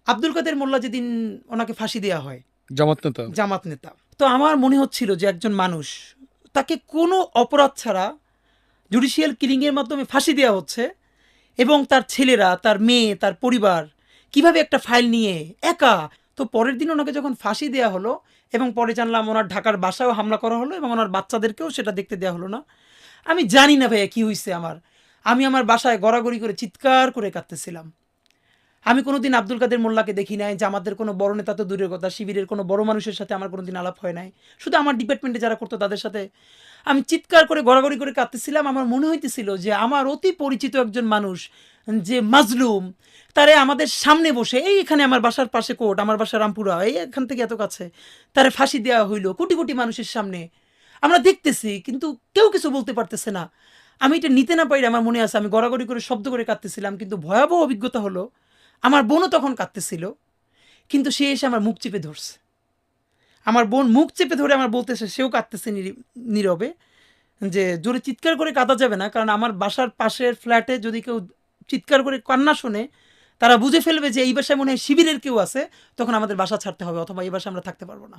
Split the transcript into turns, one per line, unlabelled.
আব্দুল কাদের মোল্লা যেদিন ওনাকে ফাঁসি দেওয়া হয়,
জামাত
নেতা, তো আমার মনে হচ্ছিল যে একজন মানুষ, তাকে কোনো অপরাধ ছাড়া জুডিশিয়াল কিলিংয়ের মাধ্যমে ফাঁসি দেওয়া হচ্ছে, এবং তার ছেলেরা, তার মেয়ে, তার পরিবার কিভাবে একটা ফাইল নিয়ে একা। তো পরের দিন ওনাকে যখন ফাঁসি দেওয়া হলো এবং পরে জানলাম ওনার ঢাকার বাসায়ও হামলা করা হলো এবং ওনার বাচ্চাদেরকেও সেটা দেখতে দেওয়া হলো না। আমি জানি না ভাইয়া কী হয়েছে আমি আমার বাসায় গড়াগড়ি করে চিৎকার করে কাঁদতেছিলাম। আমি কোনোদিন আব্দুল কাদের মোল্লাকে দেখি নাই, জামাতের কোনো বড় নেতা তো দূরের কথা, শিবিরের কোনো বড় মানুষের সাথে আমার কোনোদিন আলাপ হয় নাই, শুধু আমার ডিপার্টমেন্টে যারা করতো তাদের সাথে আমি চিৎকার করে গড়াগড়ি করে কাঁদতেছিলাম। আমার মনে হইতেছিল যে আমার অতি পরিচিত একজন মানুষ যে মাজলুম, তারে আমাদের সামনে বসে, এই এখানে আমার বাসার পাশে কোর্ট, আমার বাসা রামপুরা, এই এখান থেকে এত কাছে, তারে ফাঁসি দেওয়া হইলো কোটি কোটি মানুষের সামনে, আমরা দেখতেছি কিন্তু কেউ কিছু বলতে পারতেছে না। আমি এটা নিতে না পারি, আমার মনে আছে আমি গড়াগড়ি করে শব্দ করে কাঁদতেছিলাম। কিন্তু ভয়াবহ অভিজ্ঞতা হলো, আমার বোনও তখন কাঁদতেছিল, কিন্তু সে এসে আমার মুখ চেপে ধরছে। আমার বোন মুখ চেপে ধরে আমার বলতেছে, সেও কাঁদতেছে নীরবে, যে জোরে চিৎকার করে কাঁদা যাবে না, কারণ আমার বাসার পাশের ফ্ল্যাটে যদি কেউ চিৎকার করে কান্না শোনে, তারা বুঝে ফেলবে যে এই বাসায় মনে হয় শিবিরের কেউ আছে, তখন আমাদের বাসা ছাড়তে হবে, অথবা এই বাসায় আমরা থাকতে পারবো না।